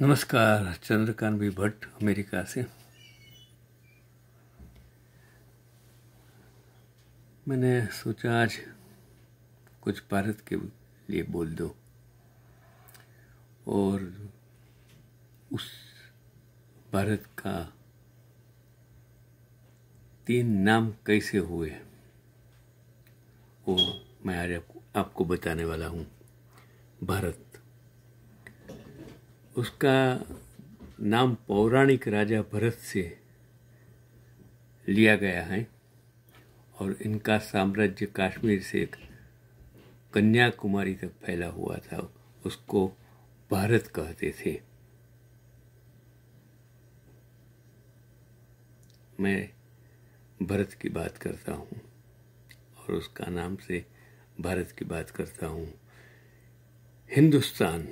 नमस्कार। चंद्रकांत भाई भट्ट अमेरिका से। मैंने सोचा आज कुछ भारत के लिए बोल दो और उस भारत का 3 नाम कैसे हुए वो मैं आज आपको बताने वाला हूँ। भारत, उसका नाम पौराणिक राजा भरत से लिया गया है और इनका साम्राज्य कश्मीर से कन्याकुमारी तक फैला हुआ था। उसको भारत कहते थे। मैं भरत की बात करता हूँ और उसका नाम से भारत की बात करता हूँ। हिंदुस्तान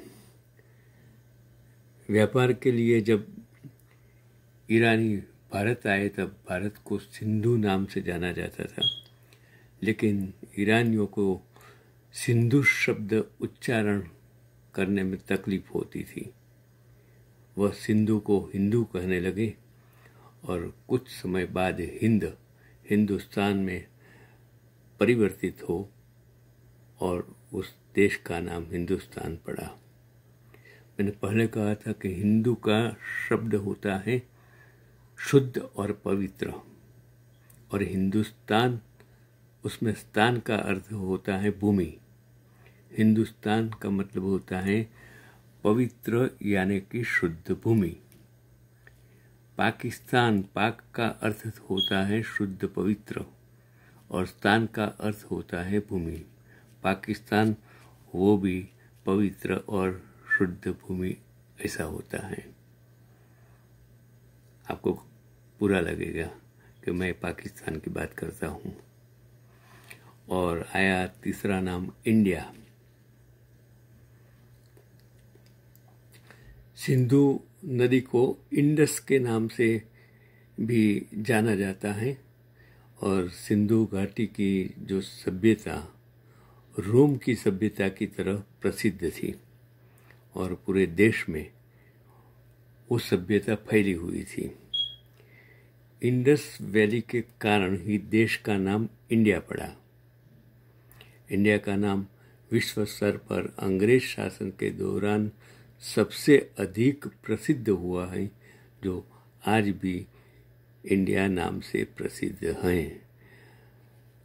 व्यापार के लिए जब ईरानी भारत आए तब भारत को सिंधु नाम से जाना जाता था, लेकिन ईरानियों को सिंधु शब्द उच्चारण करने में तकलीफ होती थी। वह सिंधु को हिंदू कहने लगे और कुछ समय बाद हिंदुस्तान में परिवर्तित हो और उस देश का नाम हिंदुस्तान पड़ा। मैंने पहले कहा था कि हिंदू का शब्द होता है शुद्ध और पवित्र, और हिंदुस्तान, उसमें स्थान का अर्थ होता है भूमि। हिंदुस्तान का मतलब होता है पवित्र यानी कि शुद्ध भूमि। पाकिस्तान, पाक का अर्थ होता है शुद्ध पवित्र और स्थान का अर्थ होता है भूमि। पाकिस्तान वो भी पवित्र और शुद्ध भूमि ऐसा होता है। आपको बुरा लगेगा कि मैं पाकिस्तान की बात करता हूँ। और आया तीसरा नाम इंडिया। सिंधु नदी को इंडस के नाम से भी जाना जाता है और सिंधु घाटी की जो सभ्यता रोम की सभ्यता की तरह प्रसिद्ध थी और पूरे देश में वो सभ्यता फैली हुई थी। इंडस वैली के कारण ही देश का नाम इंडिया पड़ा। इंडिया का नाम विश्व स्तर पर अंग्रेज शासन के दौरान सबसे अधिक प्रसिद्ध हुआ है, जो आज भी इंडिया नाम से प्रसिद्ध हैं।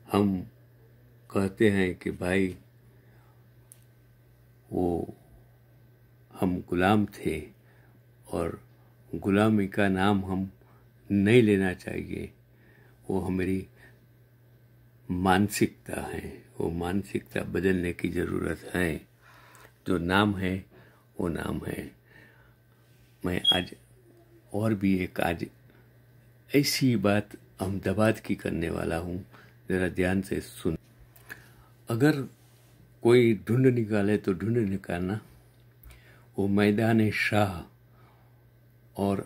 हम कहते हैं कि भाई वो हम गुलाम थे और गुलामी का नाम हम नहीं लेना चाहिए। वो हमारी मानसिकता है, वो मानसिकता बदलने की ज़रूरत है। जो नाम है वो नाम है। मैं आज और भी एक आज ऐसी बात अहमदाबाद की करने वाला हूँ, ज़रा ध्यान से सुन। अगर कोई ढूंढ निकाले तो ढूंढ निकालना वो मैदान शाह और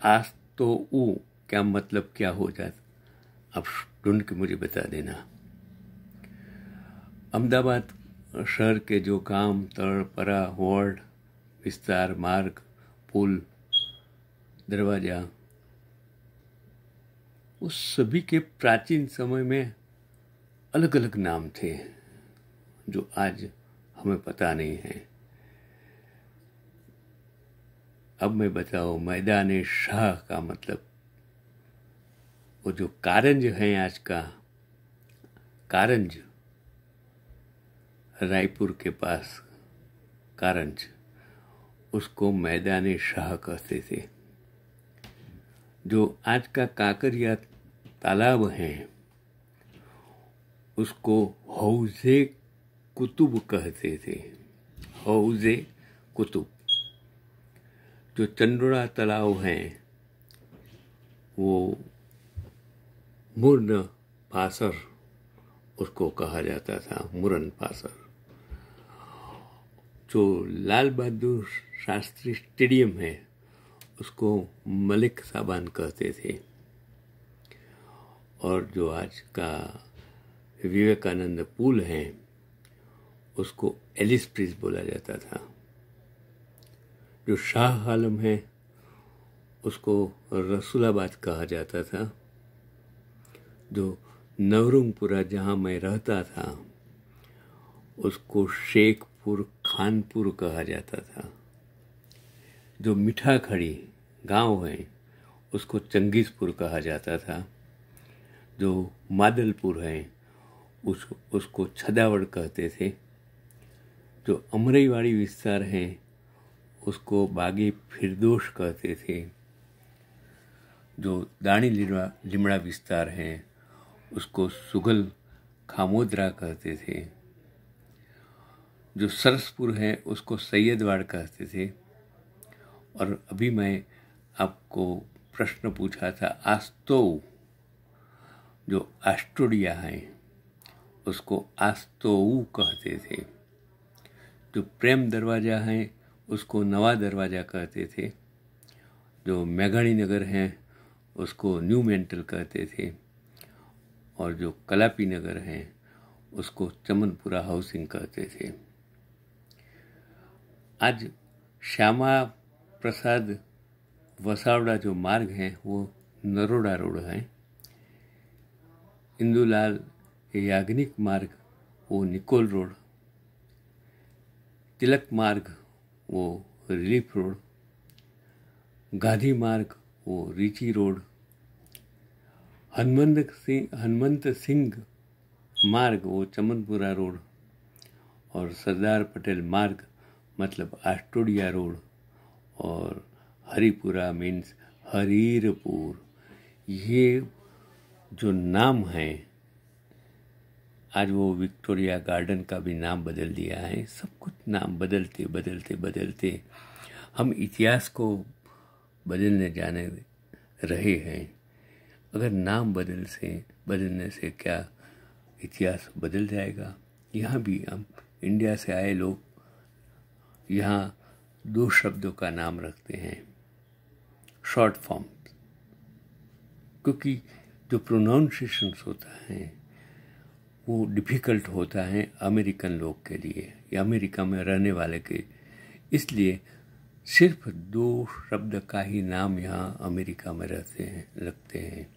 आज तो ऊ क्या मतलब क्या हो जाता, अब ढूंढ के मुझे बता देना। अहमदाबाद शहर के जो गांव, तड़, परा, वार्ड, विस्तार, मार्ग, पुल, दरवाजा, उस सभी के प्राचीन समय में अलग अलग नाम थे जो आज हमें पता नहीं है। अब मैं बताओ मैदान शाह का मतलब, वो जो कारंज है आज का कारंज, रायपुर के पास कारंज, उसको मैदान शाह कहते थे। जो आज का काकरिया तालाब है उसको हौजे कुतुब कहते थे। हौजे कुतुब। जो चंडोला तालाब है वो मुरन पासर उसको कहा जाता था, मुरन पासर। जो लाल बहादुर शास्त्री स्टेडियम है उसको मलिक साबान कहते थे। और जो आज का विवेकानंद पुल है उसको एलिस ब्रिज बोला जाता था। जो शाह आलम है उसको रसूलाबाद कहा जाता था। जो नवरंगपुरा जहाँ मैं रहता था उसको शेखपुर खानपुर कहा जाता था। जो मिठाखड़ी गांव है उसको चंगेजपुर कहा जाता था। जो मादलपुर है उसको छदावड़ कहते थे। जो अमरईवाड़ी विस्तार है उसको बागे फिरदोश कहते थे। जो दाणी लिमड़ा विस्तार है उसको सुगल खामोदरा कहते थे। जो सरसपुर है उसको सैयदवाड़ कहते थे। और अभी मैं आपको प्रश्न पूछा था आस्तो, जो आस्ट्रोडिया है उसको आस्तोऊ कहते थे। जो प्रेम दरवाज़ा है उसको नवा दरवाज़ा कहते थे। जो मेघाणी नगर है उसको न्यू मेंटल कहते थे। और जो कलापी नगर है उसको चमनपुरा हाउसिंग कहते थे। आज श्यामा प्रसाद वसावड़ा जो मार्ग है वो नरोड़ा रोड है। इंदुलाल याग्निक मार्ग वो निकोल रोड, तिलक मार्ग वो रिलीफ रोड, गांधी मार्ग वो रीची रोड, हनुमंत सिंह मार्ग वो चमनपुरा रोड और सरदार पटेल मार्ग मतलब आस्टोडिया रोड और हरिपुरा मीन्स हरीरपुर। ये जो नाम है आज वो विक्टोरिया गार्डन का भी नाम बदल दिया है। सब कुछ नाम बदलते बदलते बदलते हम इतिहास को बदलने जाने रहे हैं। अगर नाम बदलने से क्या इतिहास बदल जाएगा? यहाँ भी हम इंडिया से आए लोग यहाँ 2 शब्दों का नाम रखते हैं शॉर्ट फॉर्म, क्योंकि जो प्रोनाउंसिएशंस होता है वो डिफ़िकल्ट होता है अमेरिकन लोग के लिए या अमेरिका में रहने वाले के। इसलिए सिर्फ 2 शब्द का ही नाम यहाँ अमेरिका में लगते हैं।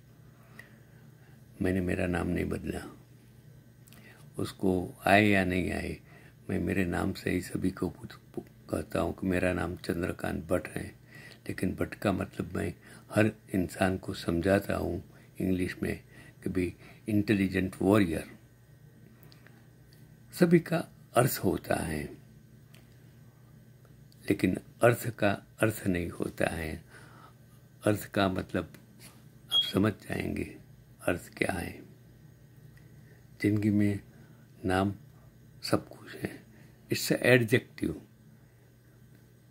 मैंने मेरा नाम नहीं बदला, उसको आए या नहीं आए मैं मेरे नाम से ही सभी को कहता हूँ कि मेरा नाम चंद्रकांत भट्ट है। लेकिन भट्ट का मतलब मैं हर इंसान को समझाता हूँ इंग्लिश में कि भाई इंटेलिजेंट वॉरियर। सभी का अर्थ होता है लेकिन अर्थ का अर्थ नहीं होता है। अर्थ का मतलब आप समझ जाएंगे अर्थ क्या है। जिंदगी में नाम सब कुछ है। इससे एडजेक्टिव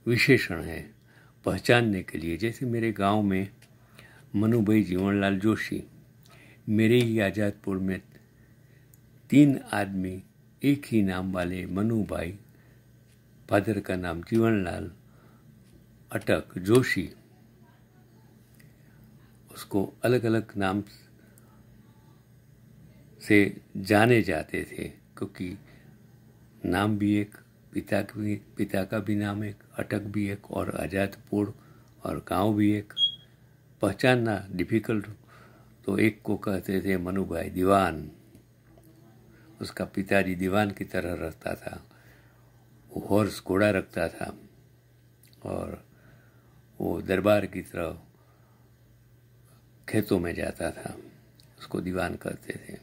विशेषण है पहचानने के लिए। जैसे मेरे गांव में मनुभाई जीवनलाल जोशी, मेरे ही आज़ादपुर में 3 आदमी एक ही नाम वाले मनुभाई, फादर का नाम जीवनलाल अटक जोशी, उसको अलग अलग नाम से जाने जाते थे क्योंकि नाम भी एक, पिता का भी नाम एक, अटक भी एक और आज़ादपुर और गांव भी एक। पहचानना डिफिकल्ट तो एक को कहते थे मनुभाई दीवान। उसका पिताजी दीवान की तरह रहता था। वो हॉर्स घोड़ा रखता था और वो दरबार की तरह खेतों में जाता था। उसको दीवान कहते थे।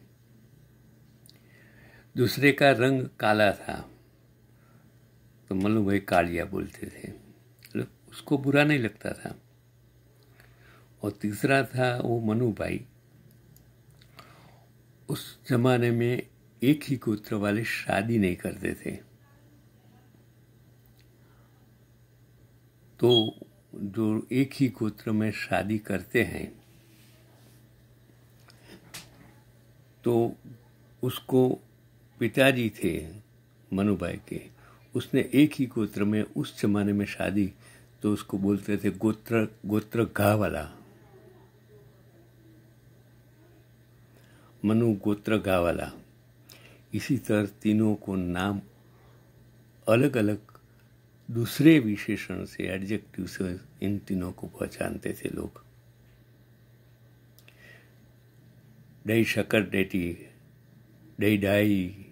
दूसरे का रंग काला था तो मल्लू भाई कालिया बोलते थे, उसको बुरा नहीं लगता था। और तीसरा था वो मनु भाई। उस जमाने में एक ही गोत्र वाले शादी नहीं करते थे, तो जो एक ही गोत्र में शादी करते हैं तो उसको पिताजी थे मनुभाई के, उसने एक ही गोत्र में उस जमाने में शादी, तो उसको बोलते थे गोत्र घा वाला। मनु गोत्र घा वाला। इसी तरह तीनों को नाम अलग अलग दूसरे विशेषण से, एडजेक्टिव से इन तीनों को पहचानते थे लोग। दही शक्कर टेटी, दही डाई,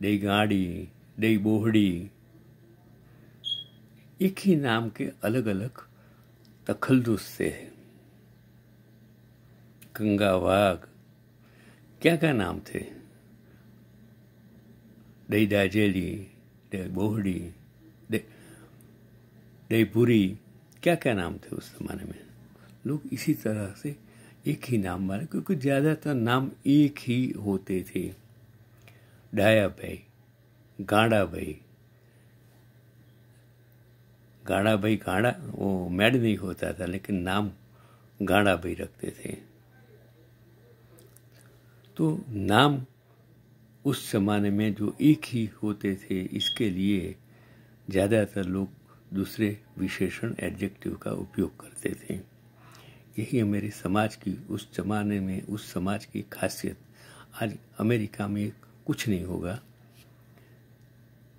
दही गाड़ी, दही बोहड़ी, एक ही नाम के अलग अलग तखल्लुस से है। गंगा वाघ, क्या क्या नाम थे, दही दाजेली, दही बोहड़ी, दही पूरी, क्या क्या नाम थे उस जमाने में। लोग इसी तरह से एक ही नाम वाले, क्योंकि ज़्यादातर नाम एक ही होते थे। डाया भाई, गाड़ा भाई, गाड़ा भाई, गाड़ा वो मैड नहीं होता था, लेकिन नाम गाड़ा भाई रखते थे। तो नाम उस जमाने में जो एक ही होते थे, इसके लिए ज़्यादातर लोग दूसरे विशेषण एडजेक्टिव का उपयोग करते थे। यही मेरे समाज की, उस जमाने में उस समाज की खासियत। आज अमेरिका में कुछ नहीं होगा,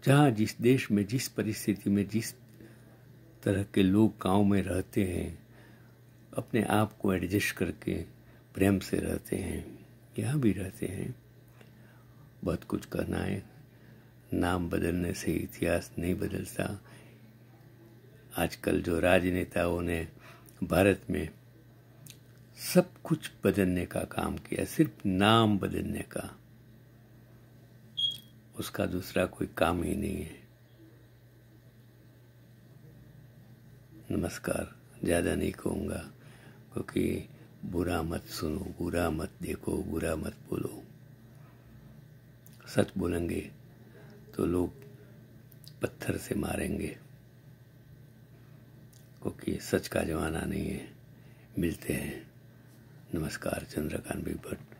जहाँ जिस देश में, जिस परिस्थिति में, जिस तरह के लोग गांव में रहते हैं, अपने आप को एडजस्ट करके प्रेम से रहते हैं, यहाँ भी रहते हैं। बहुत कुछ करना है, नाम बदलने से इतिहास नहीं बदलता। आजकल जो राजनेताओं ने भारत में सब कुछ बदलने का काम किया, सिर्फ नाम बदलने का, उसका दूसरा कोई काम ही नहीं है। नमस्कार, ज़्यादा नहीं कहूँगा, क्योंकि बुरा मत सुनो, बुरा मत देखो, बुरा मत बोलो। सच बोलेंगे तो लोग पत्थर से मारेंगे, क्योंकि सच का जमाना नहीं है। मिलते हैं। नमस्कार, चंद्रकांत भट्ट।